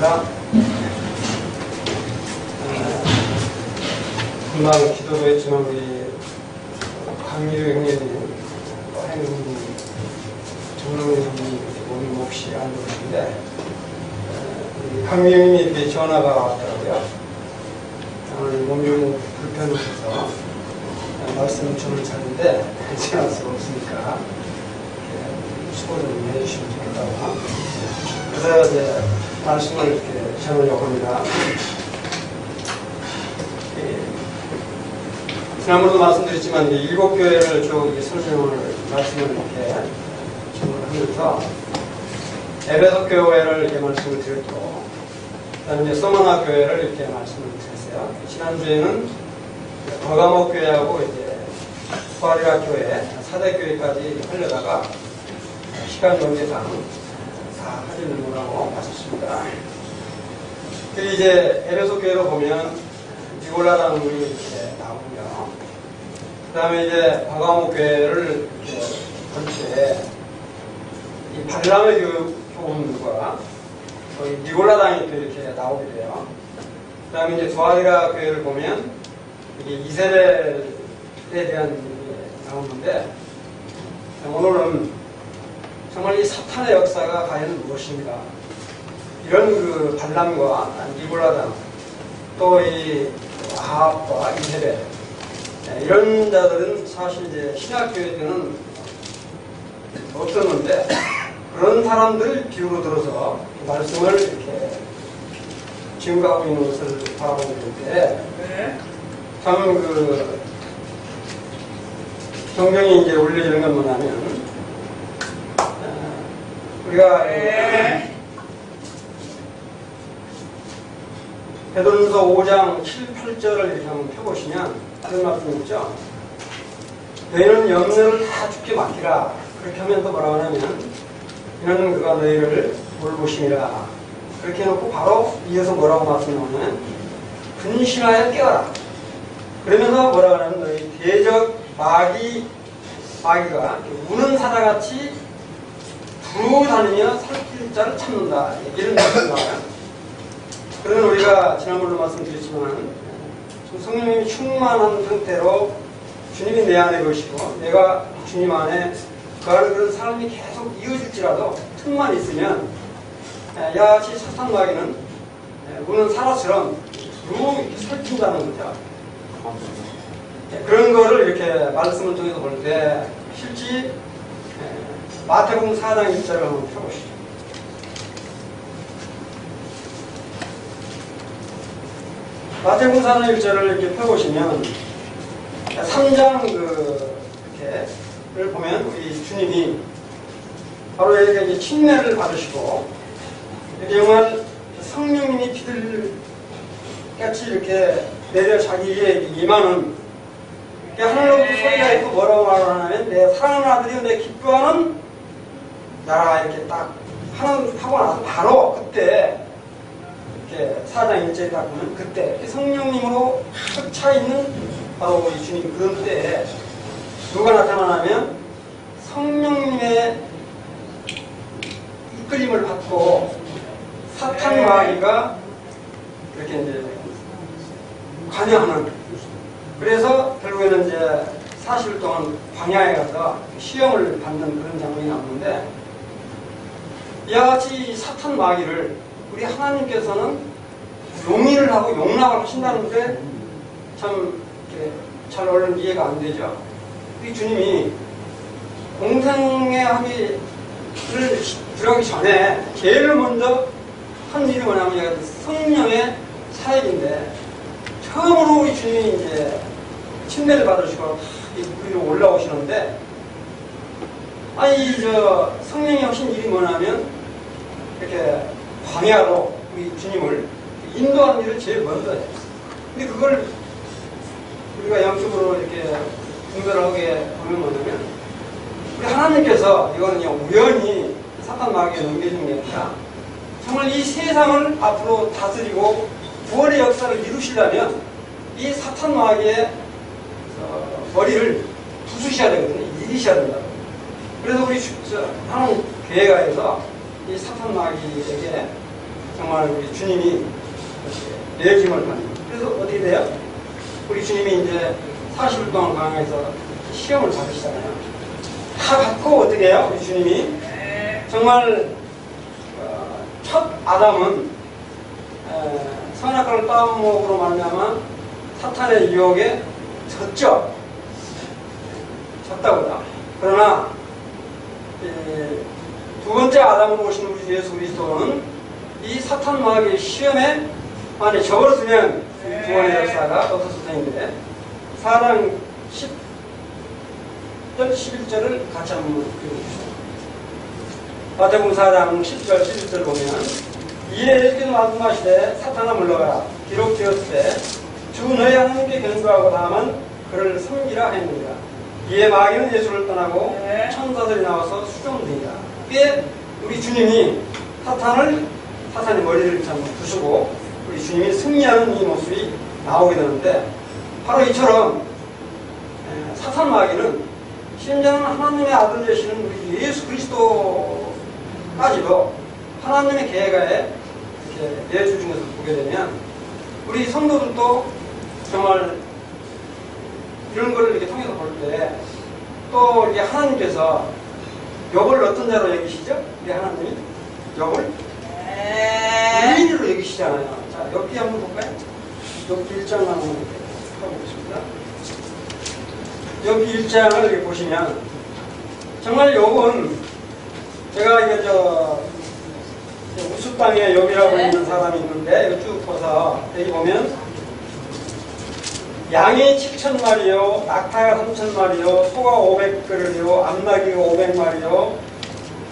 반갑습니다. 금방 기도도 했지만 우리 강미주 형님, 행님, 정동희 형님 몸이 몹시 안 좋으신데 우리 강미주 형님이 이렇게 전화가 왔더라고요. 오늘 몸이 좀 불편해서 말씀을 좀 찾는데 전할 수가 없으니까 수고 좀 해주시면 좋겠다고. 그래서 이제 말씀을 이렇게 전하려고 합니다. 지난번에도 말씀드렸지만 일곱 교회를 쭉 설명을 말씀을 이렇게 하면서 에베소 교회를 이렇게 말씀을 드렸고, 그다음에 이제 소마나 교회를 이렇게 말씀을 드렸어요. 지난주에는 버가모 교회하고 이제 부활이라 교회, 사대 교회까지 하려다가 시간 관계상 다 하지 못하고 마쳤습니다. 그리고 이제 에베소 교회로 보면 니골라라는 분이 이렇게 나오고요. 그 다음에 이제 버가모 교회를 이렇게 볼 때 이 발람의 교훈과 니골라당이 또 이렇게 나오게 돼요. 그 다음에 이제 두아리라 교회를 보면 이게 이세벨에 대한 얘기 나오는데, 오늘은 정말 이 사탄의 역사가 과연 무엇인가, 이런 그 발람과 니골라당, 또 이 아합과 이세벨, 이런 자들은 사실 이제 신학교회 때는 없었는데, 그런 사람들 비유로 들어서 말씀을 이렇게 증거하고 있는 것을 바라보게 될 때, 참 그 성경이 이제 올려지는 건 뭐냐면, 우리가 베드로전서 5장 7, 8절을 이렇게 한번 펴보시면 그런 말씀이 있죠. 너희는 염려를 다 주께 맡기라. 그렇게 하면 또 뭐라고 하냐면, 이는 그가 너희를 돌보심이라. 그렇게 해놓고 바로 이어서 뭐라고 말씀하냐면, 근신하여 깨어라. 그러면서 뭐라고 하냐면, 너희 대적 마귀가 우는 사자같이 두루 다니며 살필 자를 찾는다. 이런 말씀이에요. 그러면 우리가 지난번에 말씀드렸지만, 성령님이 충만한 상태로 주님이 내 안에 계시고 내가 주님 안에 거하는 그런 삶이 계속 이어질지라도 틈만 있으면 야같이 사탄 마귀는 우는 사자처럼 두루 살핀다는 거죠. 그런 거를 이렇게 말씀을 통해서 볼 때 실제 마태복음 4장 1절을 한번 펴보시죠. 마태복음 4장 1절을 이렇게 펴보시면 3장 이렇게를 보면 우리 주님이 바로 여기가 이제 침례를 받으시고 정말 성령님이 비둘같이 이렇게 내려 자기에게 임하는, 하늘로부터 소리가 있고 뭐라고 말하냐면 내 사랑하는 아들이요 내 기뻐하는 나라, 이렇게 딱 하고 나서 바로 그때 이렇게 4장 1절에 딱 보면 그때 성령님으로 꽉 차 있는 바로 우리 주님 그런 때에 누가 나타나냐면 성령님의 이끌림을 받고 사탄 마귀가 이렇게 이제 관여하는, 그래서 결국에는 이제 40일 동안 광야에 가서 시험을 받는 그런 장면이 나오는데, 이와 같이 사탄 마귀를 우리 하나님께서는 용인을 하고 용납을 하신다는데 참 잘 얼른 이해가 안 되죠. 이 주님이 공생의 합의를 들어가기 전에 제일 먼저 한 일이 뭐냐면 성령의 사역인데, 처음으로 우리 주님이 이제 침례를 받으시고 위로 올라오시는데, 성령이 하신 일이 뭐냐면 이렇게 광야로 우리 주님을 인도하는 일을 제일 먼저 해요. 근데 그걸 우리가 영적으로 이렇게 분별하게 보면 뭐냐면, 우리 하나님께서 이거는 그냥 우연히 사탄 마귀에 넘겨준 게 아니라 정말 이 세상을 앞으로 다스리고 부활의 역사를 이루시려면 이 사탄 마귀의 머리를 부수셔야 되거든요. 이기셔야 된다. 그래서 우리 하나님 교회가에서 이 사탄 마귀에게 정말 우리 주님이 내짐을 받는. 그래서 어떻게 돼요? 우리 주님이 이제 40일 동안 광야에서 시험을 받으시잖아요. 다 받고 어떻게 해요? 우리 주님이 정말 첫 아담은 선악과를 따먹으로 말미암아 사탄의 유혹에 졌죠. 졌다고요. 그러나 두 번째 아담으로 오신 우리 예수 그리스도는 이 사탄 마귀의 시험에 만약에 접어들면 구원의 역사가 없었을 사랑 10절 11절을 같이 한번 읽어주시죠. 마태복음 4장 10절 11절 보면 이에 예수께서 말씀하시되 사탄아 물러가라 기록되었을 때 주 너희 하나님께 견고하고 다만 그를 섬기라 했느니라. 이에 마귀는 예수를 떠나고 천사들이 나와서 수종되니라. 이게 우리 주님이 사탄의 머리를 참 부수고 우리 주님이 승리하는 이 모습이 나오게 되는데, 바로 이처럼 사탄 마귀는 심지어는 하나님의 아들 되시는 우리 예수 그리스도까지도 하나님의 계획에 이렇게 내주 중에서 보게 되면 우리 성도들도 정말 이런 걸 이렇게 통해서 볼 때 또 이게 하나님께서 욥을 어떤 자로 여기시죠? 우리 하나님이 욥을 의인으로 여기시잖아요. 자, 욥기 한번 볼까요? 욥기 1장만 한번 보겠습니다. 욥기 1장을 이렇게 보시면 정말 욥은 제가 이게 우수 땅에 욥이라고 있는 사람이 있는데 쭉 보서 여기 보면 양이 7,000마리요, 낙타가 3,000마리요, 소가 500그릇이요, 암나귀가 500마리요.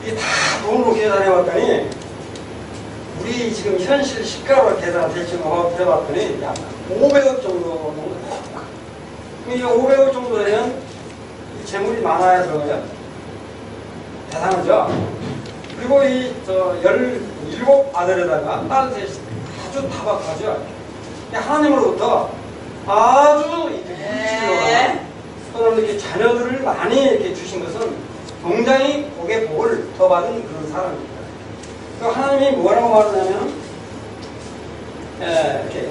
이게 다 돈으로 계산해봤더니 우리 지금 현실 시가로 계산 대충 해봤더니 약 500억 정도 이 500억 정도 되면 이 재물이 많아야 들어가요. 대단하죠. 그리고 이 17아들에다가 딸 셋이 아주 타박하죠. 하나님으로부터 아주 물질로 또는 이렇게 자녀들을 많이 이렇게 주신 것은 굉장히 복의 복을 더 받은 그런 사람입니다. 하나님이 뭐라고 말하냐면 이렇게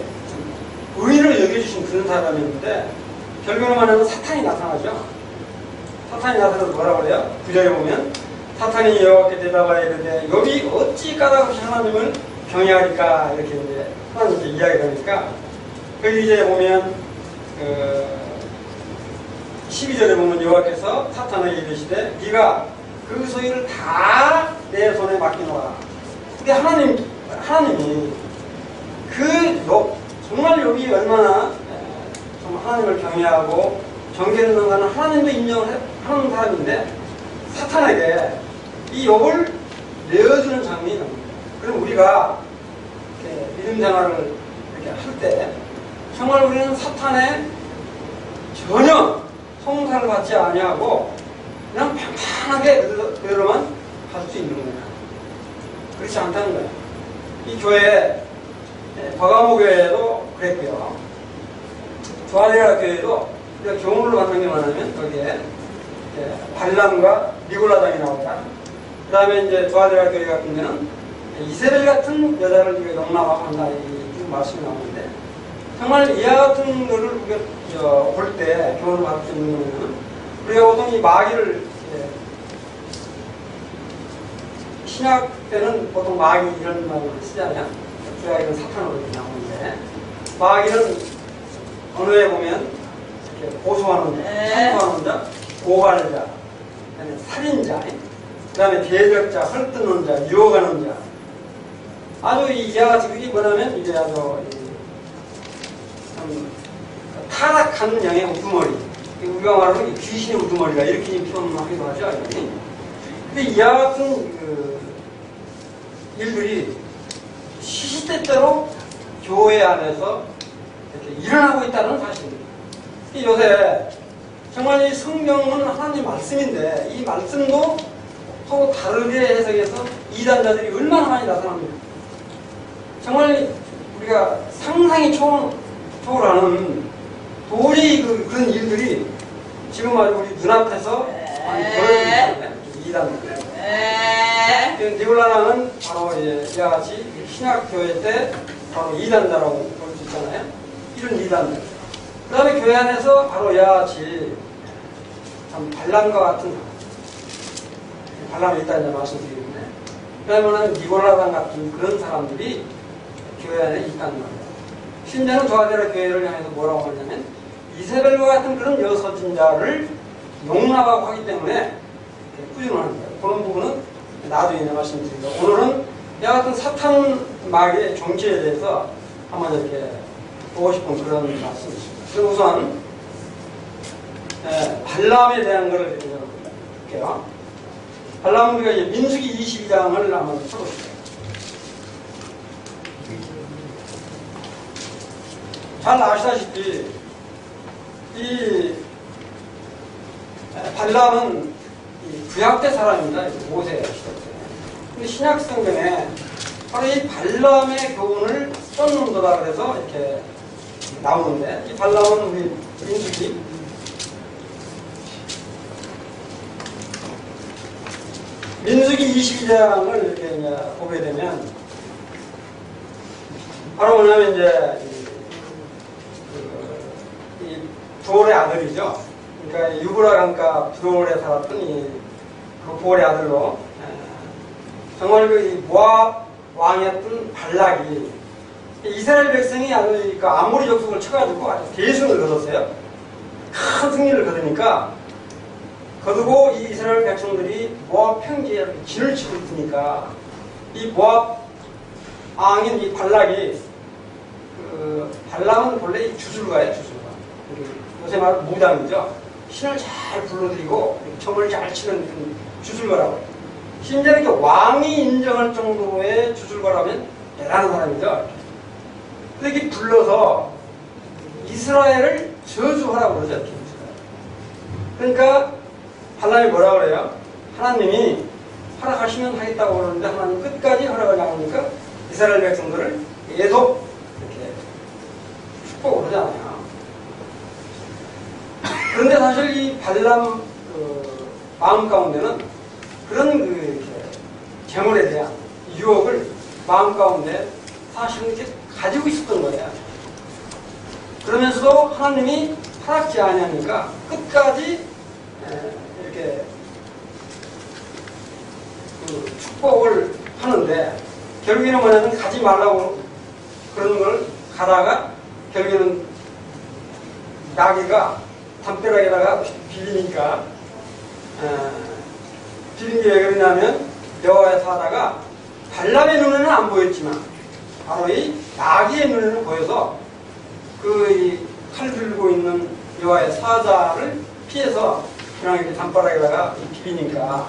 의인을 여겨주신 그런 사람이었는데 결국은 말하면 사탄이 나타나죠. 사탄이 나타나서 뭐라고 그래요? 9절에 보면 사탄이 여호와께 대답하여 이르되 욥이 어찌 까닭없이 하나님을 경외하리까 이렇게 이제 하나님께 이야기를 하니까 그 이제 보면 12절에 보면 여호와께서 사탄에게 이르시되 네가 그 소유를 다 내 손에 맡기노라. 근데 하나님이 정말 욥이 얼마나 정말 하나님을 경외하고 경계했는가는 하나님도 인정을 하는 사람인데 사탄에게 이 욥을 내어주는 장면이 나옵니다. 그럼 우리가 이렇게 믿음 생활을 이렇게 할 때 정말 우리는 사탄에 전혀 송사를 받지 아니하고 그냥 평탄하게 그대로만 갈 수 있는 거야. 그렇지 않다는 거야. 이 교회 버가모 교회도 그랬고요. 두아데라 교회도 우리가 교훈을 받는 게 뭐냐면 거기에 발람과 니골라당이 나오자. 그 다음에 이제 두아데라 교회 같은 데는 이세벨 같은 여자를 우리가 용납하고 한다 이 말씀이 나오는데 정말 이와 같은 거를 우리가 볼 때 교훈을 받을 수 있는 거는 우리가 보통 이 마귀를 신약 때는 보통 마귀 이런 말을 쓰잖아요. 주야기는 사탄으로 이렇게 나오는데 마귀는 언어에 보면 이렇게 고소하는 자, 청소하는 자, 고발자, 그다음에 살인자, 그다음에 대적자, 헐뜯는 자, 유혹하는 자. 아주 이와 같이 그게 뭐냐면 이제 아주 타락한 양의 우두머리. 우리가 말하는 귀신의 우두머리가 이렇게 표현하기도 하죠. 근데 이와 같은 일들이 시시때때로 교회 안에서 이렇게 일어나고 있다는 사실입니다. 요새 정말 이 성경은 하나님 말씀인데 이 말씀도 서로 다르게 해석해서 이단자들이 얼마나 많이 나타납니다. 정말 우리가 상상이 초월하는 도저히 그런 일들이 지금 아주 우리 눈앞에서 많이 벌어지고 있잖아요. 이단들. 니골라당은 바로 이와 같이 신약교회 때 바로 이단자라고 볼 수 있잖아요. 이런 이단자. 그 다음에 교회 안에서 바로 이와 같이 참 발람과 같은 발람이 있다는 말씀드리는데, 그러면은 니고라당 같은 그런 사람들이 교회 안에 있다는 말이에요. 심지어는 두아데라 교회를 향해서 뭐라고 하냐면 이세벨과 같은 그런 여서진자를 용납하고 하기 때문에 꾸준하는 거예요. 그런 부분은 나중에 말씀드립니다. 오늘은 이와 같은 사탄 마귀의 정치에 대해서 한번 이렇게 보고 싶은 그런 말씀이십니다. 그럼 우선 발람에 대한 것을 볼게요. 발람은 우리가 이제 민수기 22장을 한번 쳐보시죠. 잘 아시다시피 이 발람은 구약 때 사람입니다. 모세 시대 때. 근데 신약 성경에 바로 이 발람의 교훈을 썼는도다 그래서 이렇게 나오는데, 이 발람은 우리 민수기 민수기 22장을 이렇게 이제 보게 되면 바로 뭐냐면 이제 이 부올의 아들이죠. 그러니까 유브라 강가 부올에 살았던 그 부올의 아들로 정말 그 모압 왕이었던 발락이 이스라엘 백성이 아주 그 아모리 족속을 쳐가지고 아주 대승을 거뒀어요. 큰 승리를 거두니까 거두고 이 이스라엘 백성들이 모압 평지에 진을 치고 있으니까 이 모압 왕인 이 발락이 발람은 본래 주술가예요, 주술가. 요새 말하는 무당이죠. 신을 잘 불러들이고 점을 잘 치는 주술가라고. 심지어 이렇게 왕이 인정할 정도의 주술가라면 대단한 사람이죠. 이렇게 불러서 이스라엘을 저주하라고 그러죠. 이렇게. 그러니까 발람이 뭐라고 그래요? 하나님이 허락하시면 하겠다고 그러는데 하나님 끝까지 허락을 안 하니까 이스라엘 백성들을 계속 이렇게 축복을 하잖아요. 그런데 사실 이 발람 마음 가운데는 그런 이렇게 재물에 대한 유혹을 마음 가운데 사실은 이렇게 가지고 있었던 거예요. 그러면서도 하나님이 허락지 아니하니까 끝까지 이렇게 축복을 하는데, 결국에는 뭐냐면 가지 말라고 그런 걸 가다가 결국에는 나귀가 담벼락에다가 비비니까 비빈 게 왜 그러냐면 여호와에서 하다가 발람의 눈에는 안 보였지만 바로 이 나귀의 눈에는 보여서 그 칼 들고 있는 여호와의 사자를 피해서 그냥 이렇게 담벼락에다가 비비니까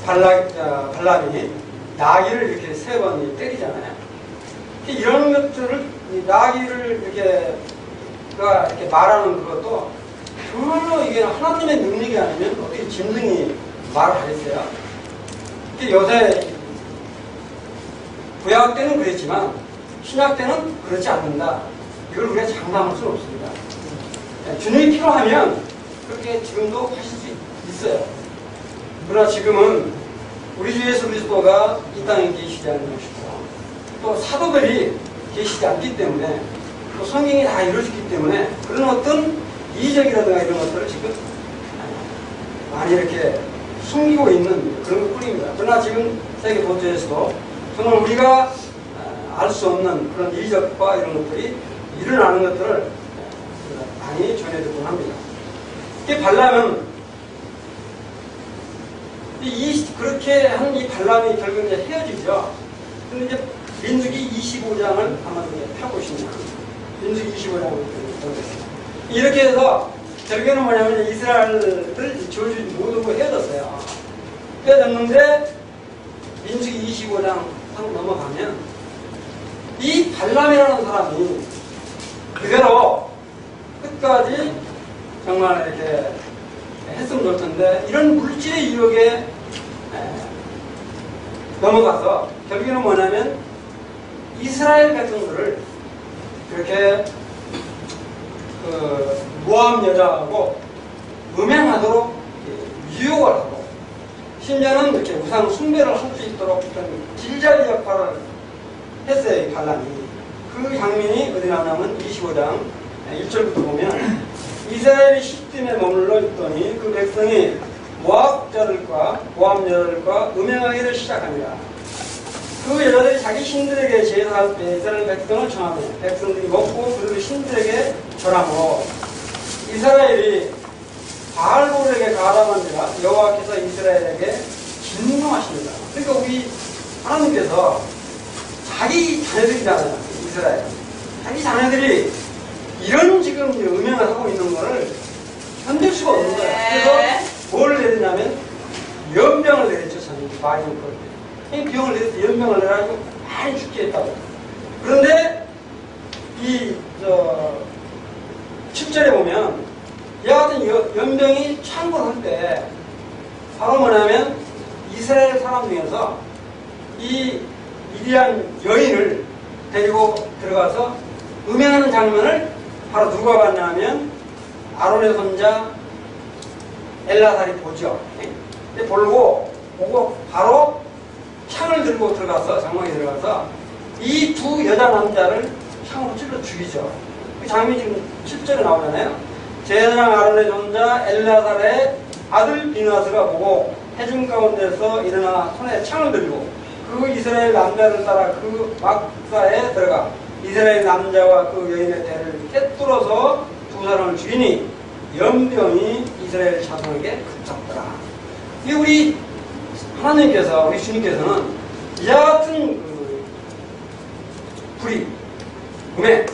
발람이 나귀를 이렇게 3번 때리잖아요. 이런 것들을, 나귀를 이렇게 말하는 그것도 별로 이게 하나님의 능력이 아니면 어떻게 짐승이 말을 하겠어요? 요새 구약 때는 그랬지만 신약 때는 그렇지 않는다. 이걸 우리가 장담할 수는 없습니다. 주님이 필요하면 그렇게 지금도 하실 수 있어요. 그러나 지금은 우리 주 예수 그리스도가 이 땅에 계시지 않는 것이고 또 사도들이 계시지 않기 때문에 또 성경이 다 이루어졌기 때문에 그런 어떤 이적이라든가 이런 것들을 지금 많이 이렇게 숨기고 있는 그런 것 뿐입니다. 그러나 지금 세계 도처에서도 정말 우리가 알 수 없는 그런 이적과 이런 것들이 일어나는 것들을 많이 전해듣곤 합니다. 이게 발람은 그렇게 한 이 발람이 결국 이제 헤어지죠. 근데 이제 민수기 25장을 한번 펴보시면 민수기 25장을 보겠습니다. 이렇게 해서 결국에는 뭐냐면 이스라엘을 저주 모두 헤어졌어요. 헤어졌는데 민수기 25장 한번 넘어가면 이 발람이라는 사람이 그대로 끝까지 정말 이렇게 했으면 좋을 텐데 이런 물질의 유혹에 넘어가서 결국에는 뭐냐면 이스라엘 백성들을 그렇게 모함 여자하고 음행하도록 유혹을 하고 심지어는 이렇게 우상 숭배를 할 수 있도록 어떤 길잡이 역할을 했어요, 이 발람이. 그 장면이 어디 나오냐면 25장 1절부터 보면 이스라엘이 시딤에 머물러 있더니 그 백성이 모압자들과 모압여자들과 음행하기를 시작합니다. 그 여자들이 자기 신들에게 제사할 때 이스라엘 백성을 청하며 백성들이 먹고 그 신들에게 절하므로 이스라엘이 바알볼에게 가담한지라 여호와께서 이스라엘에게 진노하십니다. 그러니까 우리 하나님께서 자기 자녀들이잖아요. 이스라엘. 자기 자녀들이 이런 지금 음행을 하고 있는 거를 견딜 수가 없는 거예요. 그래서 뭘 내리냐면 연병을 내렸죠. 저는 많이 그럴 때. 병을 내려서 연병을 내가지고 많이 죽게 했다고. 그런데 이 7절에 보면 이와 같은 연병이 창궐할 때 바로 뭐냐면 이스라엘 사람 중에서 이 미디안 여인을 데리고 들어가서 음행하는 장면을 바로 누가 봤냐면 아론의 손자 엘라살이 보죠. 근데 보고 바로 창을 들고 들어가서 장막에 들어가서 이 두 여자 남자를 창으로 찔러 죽이죠. 그 장면이 지금 7절에 나오잖아요. 제사장 아론의 손자 엘라살의 아들 비누아스가 보고 해중 가운데서 일어나 손에 창을 들고 그 이스라엘 남자를 따라 그 막사에 들어가 이스라엘 남자와 그 여인의 대를 꿰뚫어서 두 사람을 죽이니 연병이 이스라엘 자손에게 붙잡더라. 이 우리 하나님께서 우리 주님께서는 이와 같은 불의, 음행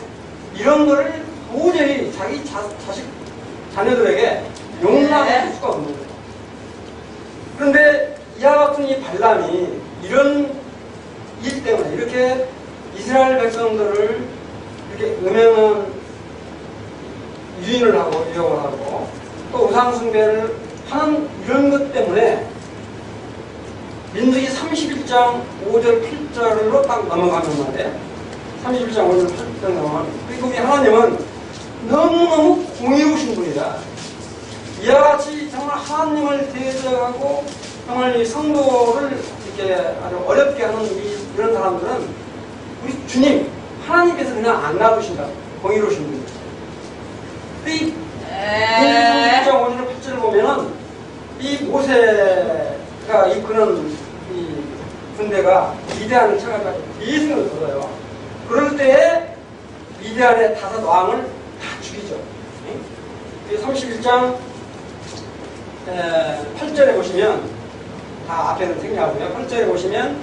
이런 거를 도저히 자기 자식 자녀들에게 용납할 수가 없는 거예요. 그런데 이와 같은 이 발람이 이런 일 때문에 이렇게 이스라엘 백성들을 이렇게 음행한 유인을 하고 유혹을 하고 또 우상숭배를 하는 이런 것 때문에 민수기 31장 5절 8절로 딱 넘어가는 말이에요. 31장 5절 8절 넘어가면 그리고 우리 하나님은 너무너무 공의로우신 분이다. 이와 같이 정말 하나님을 대적하고 정말 이 성도를 이렇게 아주 어렵게 하는 이런 사람들은 우리 주님 하나님께서 그냥 안 놔두신다. 공의로우신 분이다. 이 31장 5절 8절을 보면은 이 모세가 이끄는 이 군대가 미디안을 쳐가지고 이승을 거둬요. 그럴 때에 미디안의 5 왕을 다 죽이죠. 31장 8절에 보시면 다 앞에는 생략하고요. 8절에 보시면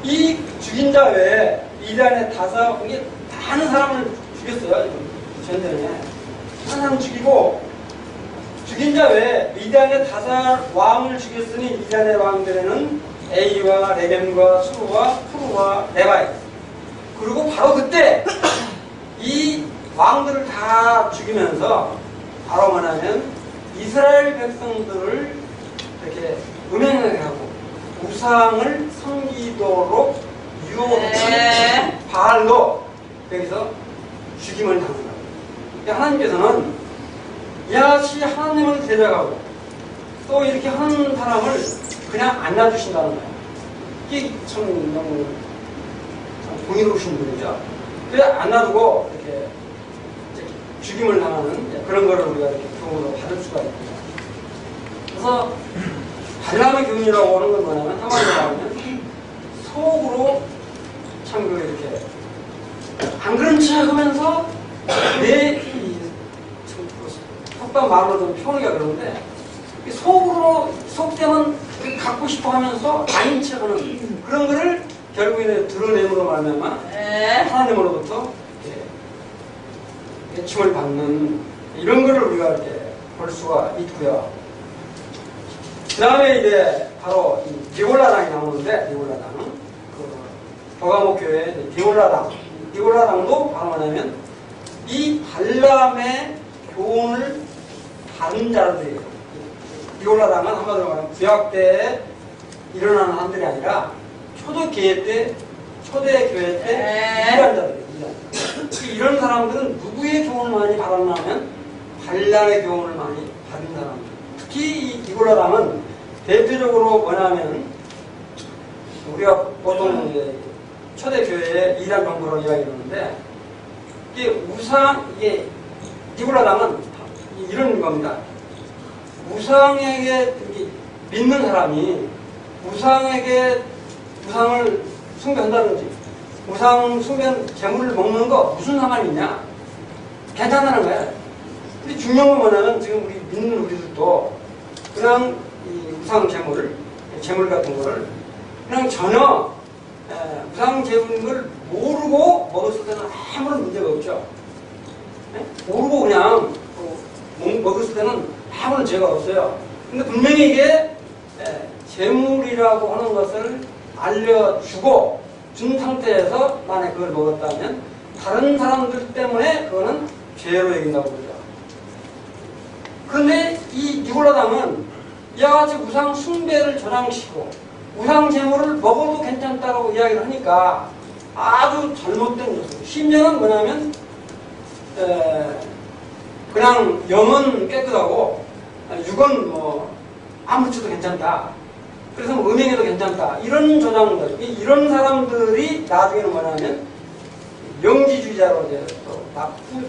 이 죽인 자 외에 미디안의 5 이게 많은 사람을 죽였어요. 전쟁에 한 사람 죽이고 죽인 자 외에 미디안의 5 왕을 죽였으니 미디안의 왕들에는 에이와 레겜과 수루와 푸루와 레바이 그리고 바로 그때 이 왕들을 다 죽이면서 바로 뭐냐면 이스라엘 백성들을 이렇게 음행하게 하고 우상을 섬기도록 유혹하는 바알로 여기서 죽임을 당한다. 하나님께서는 이같이 하나님을 대적하고 또 이렇게 하는 사람을 그냥 안 놔두신다는 거예요. 이게 참 너무 공의로우신 분이죠. 그래 안 놔두고 이렇게 죽임을 당하는 그런 거를 우리가 이렇게 교훈으로 받을 수가 있습니다. 그래서 발람의 교훈이라고 하는 건 뭐냐면 한마디로 말하면 속으로 참 이렇게 안 그런 척 하면서 내 속담 말로 좀 표현하기가 그러는데 속으로 속되면 갖고 싶어 하면서 아닌 척 하는 그런 거를 결국에는 드러냄으로 말하면 하나님으로부터 애침을 받는 이런 거를 우리가 이렇게 볼 수가 있고요. 그 다음에 이제 바로 디골라당이 나오는데 디골라당 그 버가목 교회 디골라당도 바로 뭐냐면 이 발람의 교훈을 받은 자들이에요. 디골라당은 한마디로 말하면 구약 때에 일어나는 사람들이 아니라 초대 교회 때 일한 자들이에요. 이런 사람들은 누구의 교훈을 많이 받았냐면 발람의 교훈을 많이 받은 사람들. 특히 이 디골라당은 대표적으로 뭐냐면 우리가 보통 이제 초대교회의 이단 정보로 이야기하는데 이게 이게 니골라당은 이런 겁니다. 우상에게 믿는 사람이 우상에게 우상을 숭배한다든지 우상 숭배한 재물을 먹는 거 무슨 상관이 있냐? 괜찮다는 거야. 근데 중요한 건 뭐냐면 지금 우리 믿는 우리들도 그냥 이 우상 재물 같은 거를 그냥 전혀 우상 재물을 모르고 먹었을 때는 아무런 문제가 없죠. 모르고 그냥 먹었을 때는 아무런 죄가 없어요. 근데 분명히 이게 재물이라고 하는 것을 알려주고 준 상태에서 만약 그걸 먹었다면 다른 사람들 때문에 그거는 죄로 여긴다고 그러죠. 그런데 이 니골라당은 이와 같이 우상 숭배를 저장시키고 우상 재물을 먹어도 괜찮다고 이야기를 하니까 아주 잘못된 것이고 심지어는 뭐냐면 그냥 영은 깨끗하고 육은 뭐 아무렇지도 괜찮다. 그래서 뭐 음행해도 괜찮다. 이런 조장들, 이런 사람들이 나중에는 뭐냐면 영지주의자로 이제 또 나쁜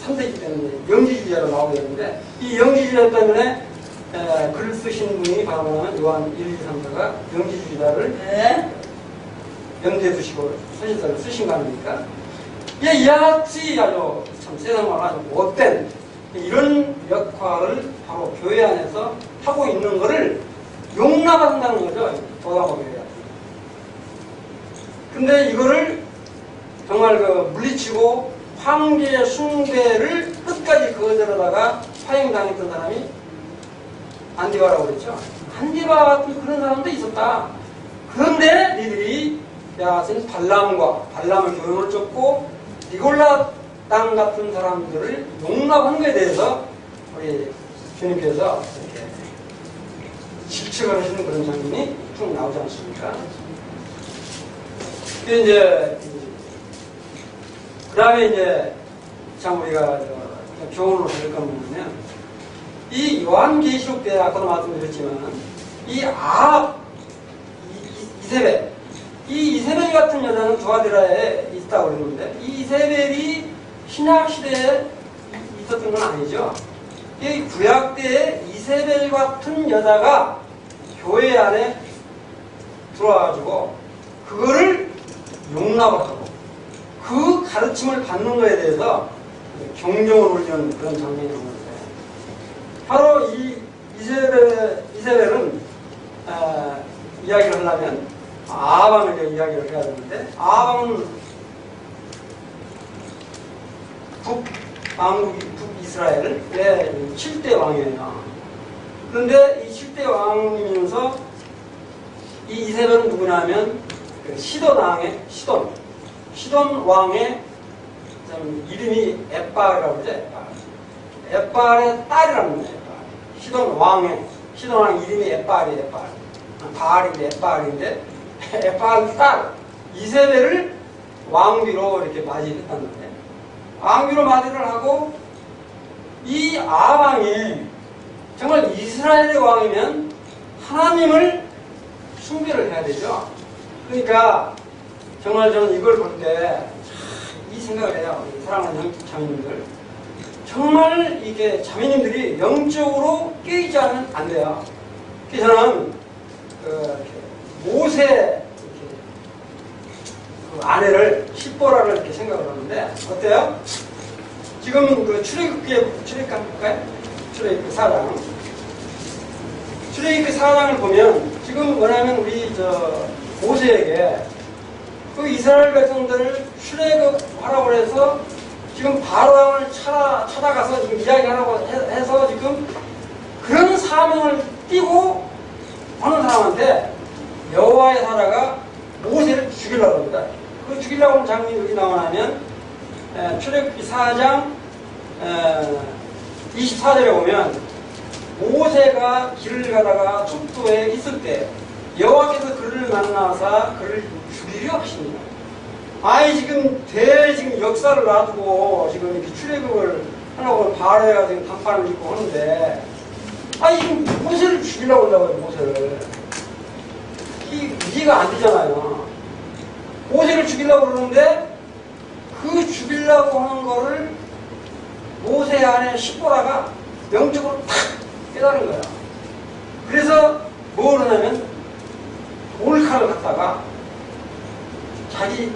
3세기 때문에 영지주의자로 나오게 되는데 이 영지주의자 때문에 글 쓰신 분이 바로 뭐냐면 요한 1, 2, 3사가 영지주의자를 염두에 두시고 서신서를 쓰신 거 아닙니까? 이같이 아주 참 세상을 아주 못된 이런 역할을 바로 교회 안에서 하고 있는 것을 용납한다는 거죠. 도당교회가. 근데 이거를 정말 물리치고 황제 숭배를 끝까지 거절하다가 파행당했던 사람이 안디바라고 그랬죠. 안디바 같은 그런 사람도 있었다. 그런데 니들이 발람을 교훈을 쫓고 니골라 땅 같은 사람들을 용납한 것에 대해서 우리 주님께서 이렇게 질책을 하시는 그런 장면이 쭉 나오지 않습니까? 이제 그 다음에 이제 참 우리가 교훈을 받을 건 뭐냐면 이 요한계시록 때 아까도 말씀드렸지만 이세벨 같은 여자는 두아디라에 있다고 그러는데 이 이세벨이 신약 시대에 있었던 건 아니죠. 이 구약 때에 이세벨 같은 여자가 교회 안에 들어와가지고 그거를 용납하고 그 가르침을 받는 것에 대해서 경종을 울리는 그런 장면이 나오는데 바로 이 이세벨은 이야기를 하려면 아합왕을 이야기를 해야 되는데 아합왕은 북이스라엘의 7대 왕이에요. 그런데 이 7대 왕이면서 이 이세벨은 누구냐면 시돈 왕의 이름이 에빨이라고 그러죠. 에빨의 딸이라는 거예요. 시돈 왕의 이름이 에빨이에요. 바알인데 에빨인데 에빨 딸 이세벨을 왕비로 이렇게 맞이했다는 거예요. 왕비로 맞이를 하고 이 아왕이 정말 이스라엘의 왕이면 하나님을 숭배를 해야 되죠. 그러니까 정말 저는 이걸 볼 때 이 생각을 해요. 사랑하는 자매님들. 정말 이게 자매님들이 영적으로 깨이지 않으면 안 돼요. 그래서 저는 모세 그 아내를 십보라를 이렇게 생각을 하는데 어때요? 지금 출애굽기에 볼까요? 출애굽기 4장. 출애굽기 4장을 보면 지금 뭐냐면 우리 모세에게 그 이스라엘 백성들을 출애굽하라고 해서 지금 바로왕을 찾아가서 지금 이야기하라고 해서 지금 그런 사명을 띠고 하는 사람한테 여호와의 사자가 모세를 죽이려고 합니다. 그 죽이려고 하는 장면이 여기 나오냐면 출애굽기 4장 24절에 보면 모세가 길을 가다가 숲도에 있을 때 여호와께서 그를 만나사 그를 죽이려 하십니다. 지금 지금 역사를 놔두고 지금 이렇게 출애굽을 하려고 바로가 지금 단판을 입고 하는데 아니, 지금 모세를 죽이려고 한다고요, 모세를. 이해가 안 되잖아요. 모세를 죽이려고 그러는데, 그 죽이려고 하는 거를 모세 안에 십보라가 영적으로 탁 깨달은 거야. 그래서 뭐 그러냐면, 돌칼을 갖다가 자기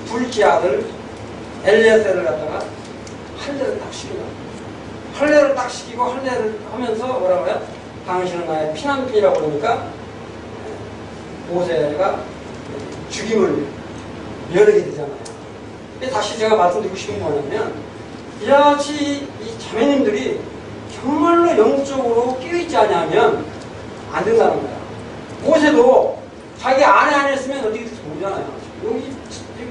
둘째 아들 엘리에셀을 갖다가 할례를 딱 시키고, 할례를 딱 시키고 할례를 하면서 뭐라고 해요? 당신은 나의 피난민이라고 그러니까 모세가 죽임을 면하게 되잖아요. 다시 제가 말씀드리고 싶은 건 뭐냐면, 이와 같이 이 자매님들이 정말로 영적으로 깨어있지 않으면 안 된다는 거야. 모세도 자기 아내 안에 있으면 어떻게 될지 모르잖아요. 여기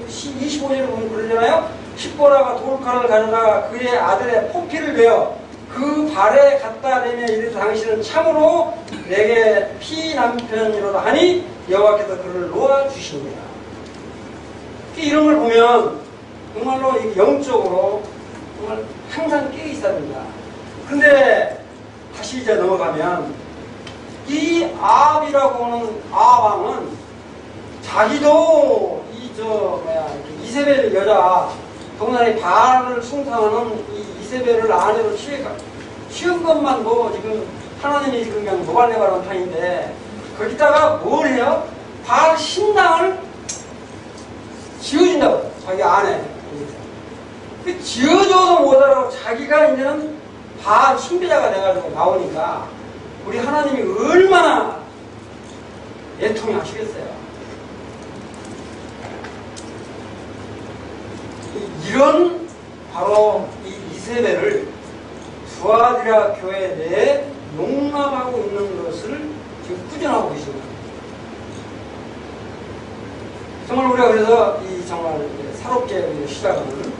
25절에 보면 그러잖아요. 십보라가 돌칼을 가져다가 그의 아들의 포피를 베어 그 발에 갖다 대며 이르되 당신은 참으로 내게 피남편이로다 하니 여호와께서 그를 놓아 주시니라. 이런 걸 보면 정말로 영적으로 정말 항상 깨어 있어야 된다. 근데 다시 이제 넘어가면 이 아합이라고 하는 아합왕은 자기도 이세벨 여자 동남아 바알을 숭상하는 이 이세벨을 아내로 취한 것만 뭐 지금 하나님이 지금 그냥 노발대발한 판인데 거기다가 뭘 해요? 바알 신당을 지어준다고 자기 아내. 그 지어줘도 못하라고 자기가 이제는 바알 숭배자가 돼가지고 나오니까 우리 하나님이 얼마나 애통이 하시겠어요. 이런 바로 이 이세벨을 두아디라 교회 내에 용납하고 있는 것을 지금 꾸준하고 계십니다. 정말 우리가 그래서 이 정말 새롭게 시작하는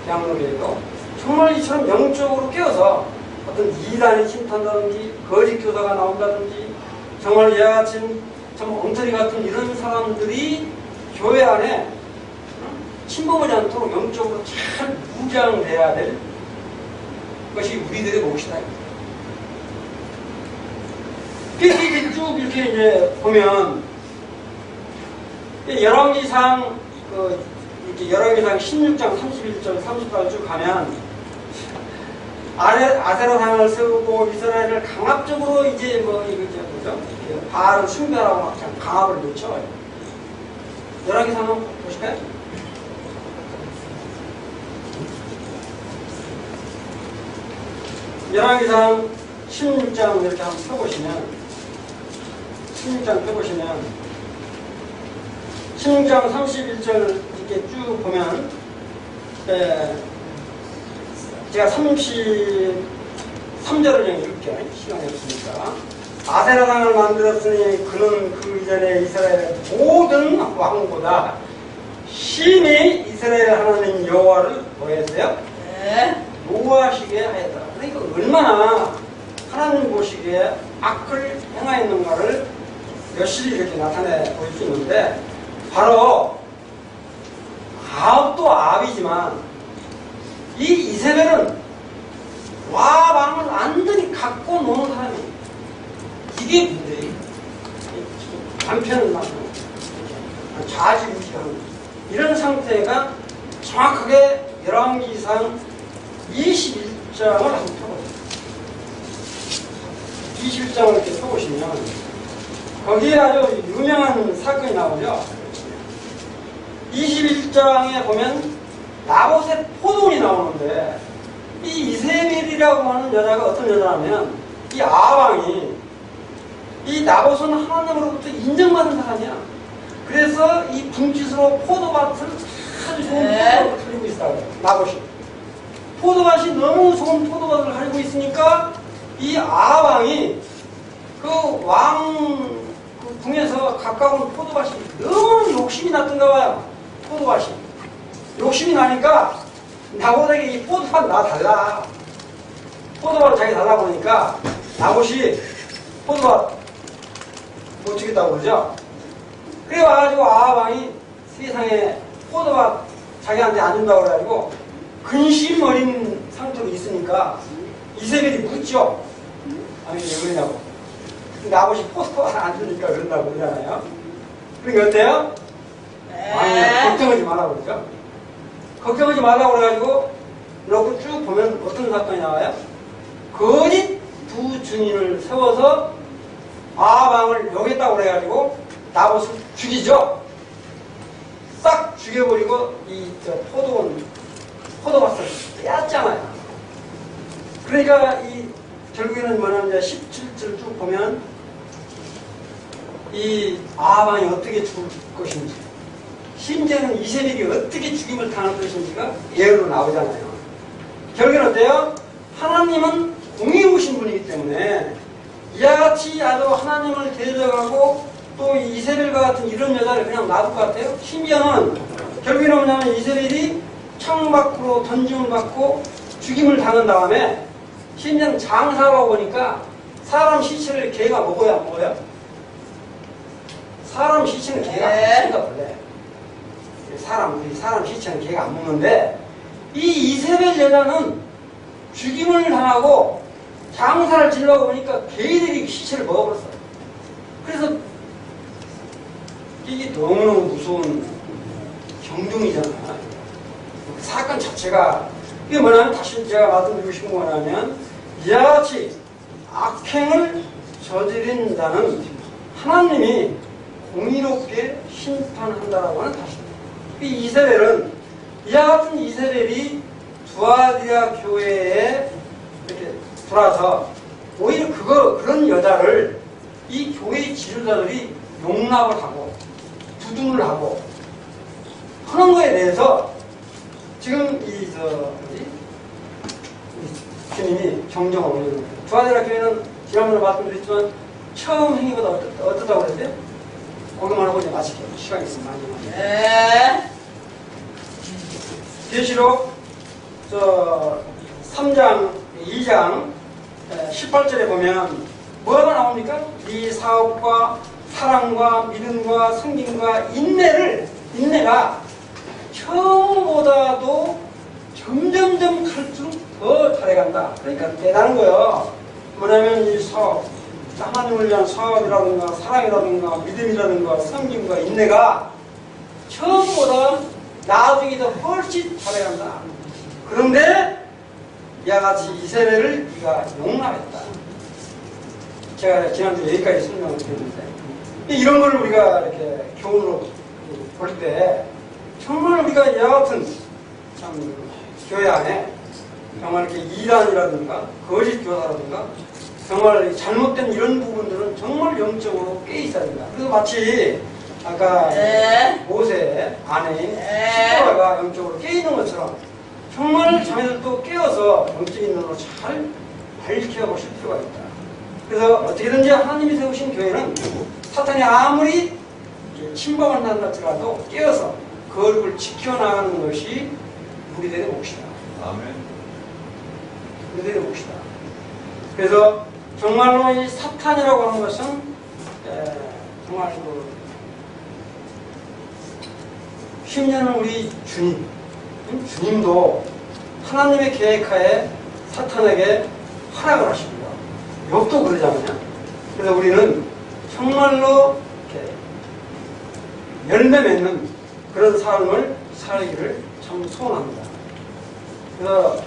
대학로교회도 정말 이처럼 영적으로 깨어서 어떤 이단이 침탄다든지 거짓 교사가 나온다든지 정말 이와 같은 참 엉터리 같은 이런 사람들이 교회 안에 침범하지 않도록 영적으로 잘 무장돼야 될 것이 우리들의 몫이다. 이렇게 쭉 이렇게 이제 보면 열왕기상 이렇게 열왕기상 16장 31절 34절 쭉 가면 아세라상을 세우고 이스라엘을 강압적으로 이제 뭐 이거죠, 그죠? 바알을 숭배하라고 막 강압을 넣죠. 열왕기상 한번 보실까요? 열왕기상 16장 이렇게 한번 펴보시면 16장 31절 이렇게 쭉 보면 제가 33절을 그냥 읽을게요. 시간이 없으니까. 아세라당을 만들었으니 그는 그 이전에 이스라엘의 모든 왕보다 심히 이스라엘 하나님 여호와를 뭐했어요? 노하시게 하였더라. 그러니까 얼마나 하나님 보시기에 악을 행하였는가를 여실히 이렇게 나타내 보일 수 있는데, 바로 아합도 아합이지만 이 이세벨은 왕을 완전히 갖고 노는 사람이에요. 이게 문제예요. 남편을 만나고 좌지우지하는 이런 상태가 정확하게 열왕기상 21장을 한번 펴보세요. 21장을 이렇게 펴보시면 거기에 아주 유명한 사건이 나오죠. 21장에 보면 나봇의 포도원이 나오는데, 이 이세벨이라고 하는 여자가 어떤 여자냐면, 이 아합왕이 이 나봇은 하나님으로부터 인정받은 사람이야. 그래서 이 분깃으로 포도밭을 아주 좋은 포도밭을 가지고 있다고. 나봇이 포도밭이 너무 좋은 포도밭을 가지고 있으니까 이 아합왕이 그 궁에서 가까운 포도밭이 너무 욕심이 났던가 봐요. 포도밭이 욕심이 나니까 나봇에게 이 포도밭 나 달라. 포도밭을 자기 달라고 그러니까 나봇이 포도밭 못 주겠다고 그러죠. 그래 와가지고 아합왕이 세상에 포도밭 자기한테 안 준다고 그래가지고 근심 어린 상태로 있으니까 이세벨이 묻죠. 아니 왜 그러냐고. 근데 아버지 포스터가 안 주니까 그런다고 그러잖아요. 그러니까 어때요? 아니 걱정하지 말라고 그러죠. 걱정하지 말라고 그래가지고 놓고 쭉 보면 어떤 사건이 나와요? 거짓 두 증인을 세워서 아방을 욕했다고 그래가지고 나봇을 죽이죠. 싹 죽여버리고 포도밭을 빼앗잖아요. 그러니까 결국에는 뭐냐면 이제 17절 쭉 보면 이 아방이 어떻게 죽을 것인지, 심지어는 이세벨이 어떻게 죽임을 당할 것인지가 예로 나오잖아요. 결국에는 어때요? 하나님은 공의로우신 분이기 때문에 이와 같이 아주 하나님을 대적하고 또 이세벨과 같은 이런 여자를 그냥 놔둘 것 같아요? 심지어는 결국에는 뭐냐면 이세벨이 창밖으로 던짐을 받고 죽임을 당한 다음에 심지어는 장사하고 보니까 사람 시체를 개가 먹어야 안 먹어요? 사람 시체는 개가 안 먹는다 원래. 사람 시체는 개가 안 먹는데 이 이세벨 여자는 죽임을 당하고 장사를 지려고 보니까 개들이 시체를 먹어버렸어요. 그래서 이게 너무너무 무서운 경중이잖아요. 사건 자체가 이게 뭐냐면 다시 제가 말씀드리고 싶은 거 뭐냐면 이와 같이 악행을 저지른다는 하나님이 공의롭게 심판한다라고 하는 다시 이 이세벨은 이와 같은 이세벨이 두아디아 교회에 이렇게 들어와서 오히려 그런 여자를 이 교회의 지도자들이 용납을 하고 두둔을 하고 하는 거에 대해서 지금 주님이 정정을 올리는 거예요. 두아디아 교회는 지난번에 말씀드렸지만 처음 행위보다 어떻다고 그랬어요? 거기만 하고 이제 마칠게요. 시간이 있으면 많이 네. 계시록 3장 2장 18절에 보면 뭐가 나옵니까? 이 사업과 사랑과 믿음과 성김과 인내가 처음보다도 점점점 갈수록 더 잘해간다. 그러니까 대단한 거예요. 뭐냐면 이 사업, 하나님을 위한 사업이라든가 사랑이라든가 믿음이라든가 성김과 인내가 처음보다 나중에 더 훨씬 잘해간다. 그런데 이와 같이 이세벨을 네가 용납했다. 제가 지난주에 여기까지 설명을 드렸는데 이런 걸 우리가 이렇게 교훈으로 볼 때 정말 우리가 이와 같은 참 교회 안에 정말 이렇게 이단이라든가 거짓 교사라든가 정말 잘못된 이런 부분들은 정말 영적으로 깨 있어야 된다. 그래서 마치 아까 모세 아내인 시보라가 영적으로 깨 있는 것처럼 정말 자매들도 깨어서 영적인 눈으로 잘 밝혀보실 필요가 있다. 그래서 어떻게든지 하나님이 세우신 교회는 사탄이 아무리 침범을 한다 할지라도 깨어서 거룩을 지켜나가는 것이 우리들의 몫이다. 아멘. 우리들의 몫이다. 그래서 정말로 이 사탄이라고 하는 것은 정말 심지어는 우리 주님도 하나님의 계획하에 사탄에게 허락을 하십니다. 욥도 그러잖아요. 그래서 우리는 정말로 이렇게 열매 맺는 그런 삶을 살기를 참 소원합니다. 그래서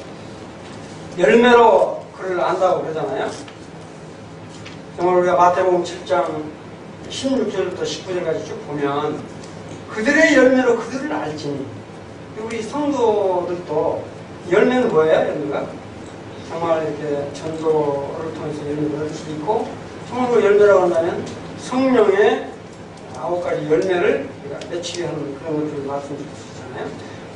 열매로 그를 안다고 그러잖아요. 정말 우리가 마태복음 7장 16절부터 19절까지 쭉 보면 그들의 열매로 그들을 알지니 우리 성도들도 열매는 뭐예요? 열매가 정말 이렇게 전도를 통해서 열매를 얻을 수도 있고 정말로 열매라고 한다면 성령의 9가지 열매를 우리가 맺히게 하는 그런 것들을 말씀드렸잖아요.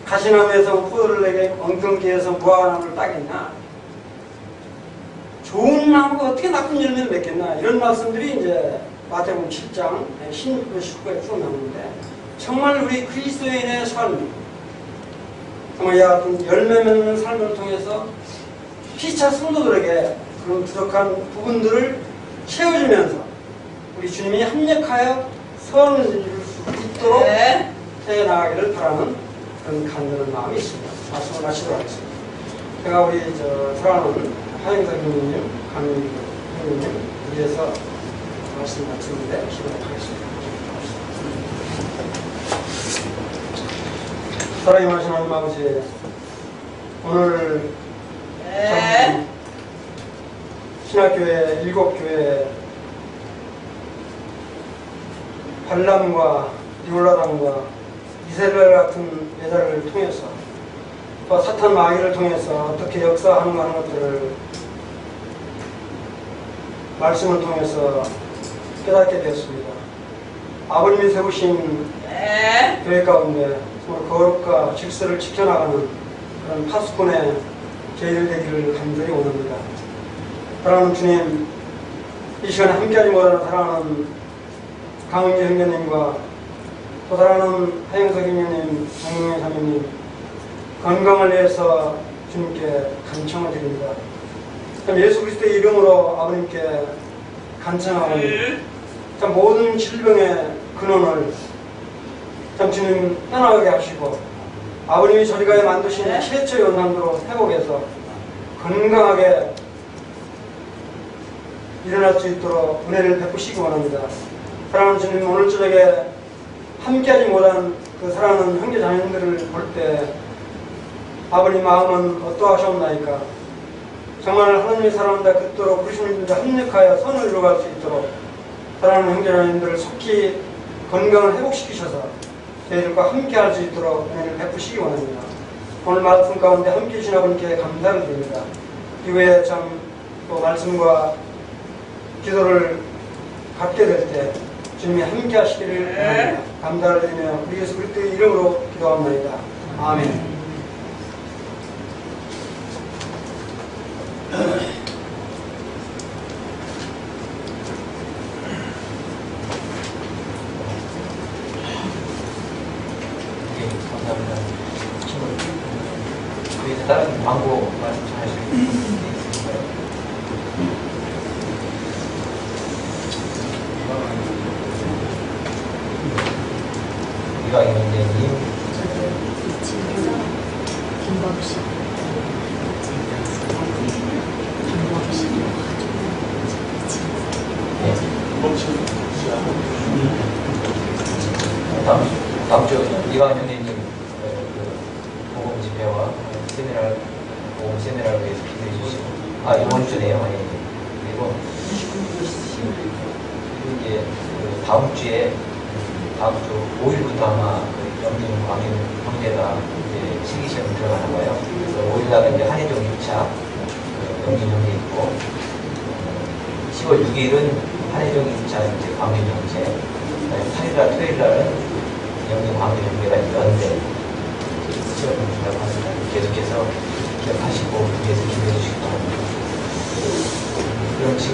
가시나무에서 포도를 내게 엉겅퀴에서 무화과나무를 따겠나? 좋은 나무가 어떻게 나쁜 열매를 맺겠나? 이런 말씀들이 이제 마태복음 7장 16절 19절에 쭉 나오는데 정말 우리 그리스도인의 삶 정말 이와 같은 열매 맺는 삶을 통해서 피차 성도들에게 그런 부족한 부분들을 채워주면서 우리 주님이 합력하여 선을 이룰 수 있도록 해나가기를 바라는 그런 간절한 마음이 있습니다. 말씀을 마치도록 하겠습니다. 제가 우리 사랑하는 하영석 형님, 강민규 형님 위해서 말씀 마치는데 기도하겠습니다. 사랑이 많으신 하나님 아버지, 오늘 참 신학교회, 일곱교회 발람과 비올라람과 이세벨 같은 여자를 통해서 또 사탄 마귀를 통해서 어떻게 역사하는가 하는 것들을 말씀을 통해서 깨닫게 되었습니다. 아버님이 세우신 교회 가운데 정말 거룩과 질서를 지켜나가는 그런 파수꾼의 저희들 되기를 간절히 원합니다. 사랑하는 주님, 이 시간에 함께하지 못하는 사랑하는 강은기 형제님과 또 사랑하는 하영석 형제님, 장영애 사모님 건강을 위해서 주님께 간청을 드립니다. 참 예수 그리스도의 이름으로 아버님께 간청하고 참 모든 질병의 근원을 참 주님 떠나게 하시고 아버님이 저리가에 만드신 최초의 원한으로 회복해서 건강하게 일어날 수 있도록 은혜를 베푸시기 원합니다. 사랑하는 주님, 오늘 저녁에 함께하지 못한 그 사랑하는 형제 자매님들을 볼 때 아버님 마음은 어떠하셨나이까? 정말 하나님의 사랑한다 그토록 부르시는 분들 합력하여 선을 이루어갈 수 있도록 사랑하는 형제 자매님들을 속히 건강을 회복시키셔서 저희들과 함께할 수 있도록 은혜를 베푸시기 원합니다. 오늘 말씀 가운데 함께해 주신 아버님께 감사를 드립니다. 이후에 참 또 말씀과 기도를 갖게 될 때 주님이 함께 하시기를 바랍니다. 감사를 드리며 우리 예수 그리스도의 이름으로 기도합니다. 아멘. 감사합니다. 그 다른 광고 말씀 좀 하실 수 있을까요? 이광희 형제님, 김범식, 다음 주 이광희 형제님 보험 집회와 세미나를 보험 세미나를 위해서 기도해 주시고, 이번 주네요. 그리고 이제 다음 주에 다음 주 5일부터 아마 영진 광인 형제가 이제 실기시험에 들어가는 거예요. 그래서 5일날은 이제 한혜종 2차 영진 형제 있고, 10월 6일은 한혜종 2차 이제 광인 형제, 8일날 토요일날은 영진 광인 형제가 연대 시험을 준다고 하니까 계속해서 기억하시고 위해서 기도해 주시기 바랍니다. 그럼 지금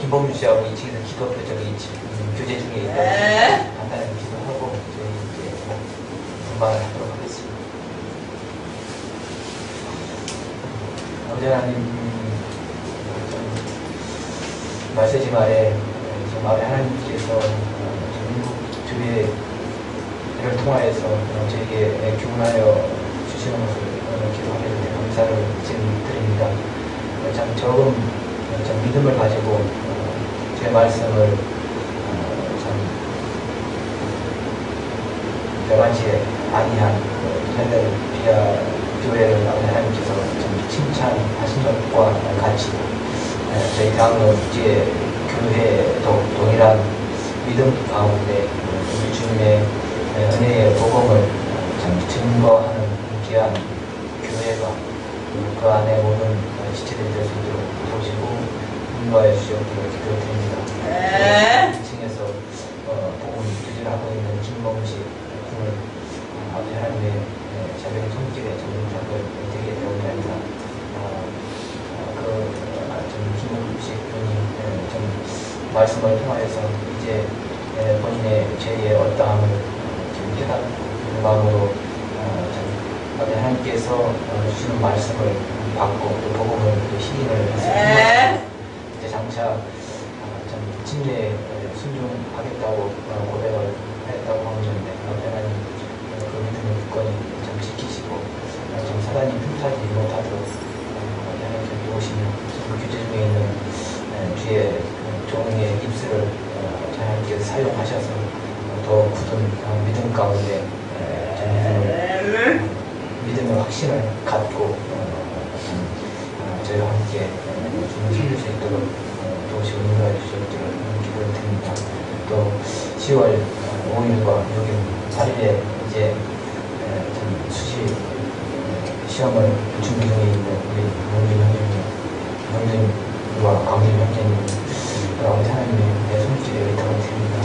김범준 씨하고 이 지금 기도표 교제 중에 있는 간단하게 기도하고 저희 이제 분발을 하도록 하겠습니다. 아버지 하나님, 말세지 말에 하나님께서 전국 교회를 통하여서 저에게 교훈하여 주시는 것을 기도하게 되는 감사를 지금 드립니다. 참 적은 믿음을 가지고 제 말씀을 열반시에 아니한 헬레루야 교회를 하나님께서 칭찬하신 것과 같이 저희 장로지의 교회도 동일한 믿음 가운데 우리 주님의 은혜의 복음을 증거하는 귀한 교회가 그 안에 모든 지체들이 될 수 있도록 도우시고 인도하여 주시옵기를 기도드립니다. 2층에서 복음을 유지하고 있는 김범식 군을 아버지 하나님의 자비의 손길에 전문작을 되게 되옵나이다. 김범식 군이 말씀을 통하여서 이제 본인의 죄의 어떠함을 깨닫는 마음으로 아버지 하나님께서 주시는 말씀을 받고 또 복음을 시인을 했습니다. 이제 장차 진리에 순종하겠다고 고백을 했다고 하는데 하나님 그 믿음의 굳건히 지키시고 사단이 틈타지 못하도록 함께 주님 섬길 수 있도록 도우시고 인도해 주시기를 기도를 드립니다. 또 10월 5일과 6일 8일에 이제 수시 시험을 준비 중에 있는 우리 문진 형제님과 강진 형제님, 아버지 하나님의 손길에 의탁을 드립니다.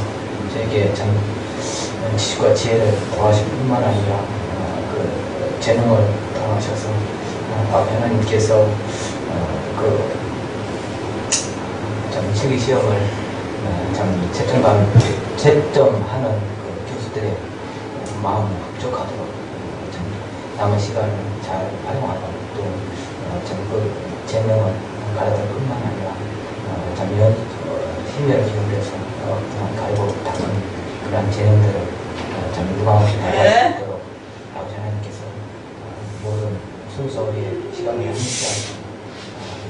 저에게 참 지식과 지혜를 더하실 뿐만 아니라 그 재능을 더하셔서 아버지 하나님께서 참 실기 시험을 참 채점하는 그 교수들의 마음을 흡족하도록 참 남은 시간을 잘 활용하고 또 참 그 재능을 가르칠 뿐만 아니라 참 힘을 기울여서 갈고 닦은 그런 재능들을 참 유광없이 발휘할 수 있도록 아버지 하나님께서 모든 순서의 시간을 함께하시고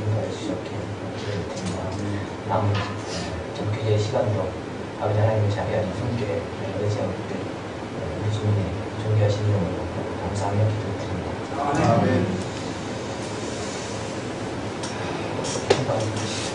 인도해 주셨기를 기도드립니다. 남은 좀 교제의 시간도 아버지 하나님의 자비하신 손길에 의지하고 있듯 우리 주님의 존귀하신 이름으로 감사하며 기도드립니다. 아멘. 감사합니다.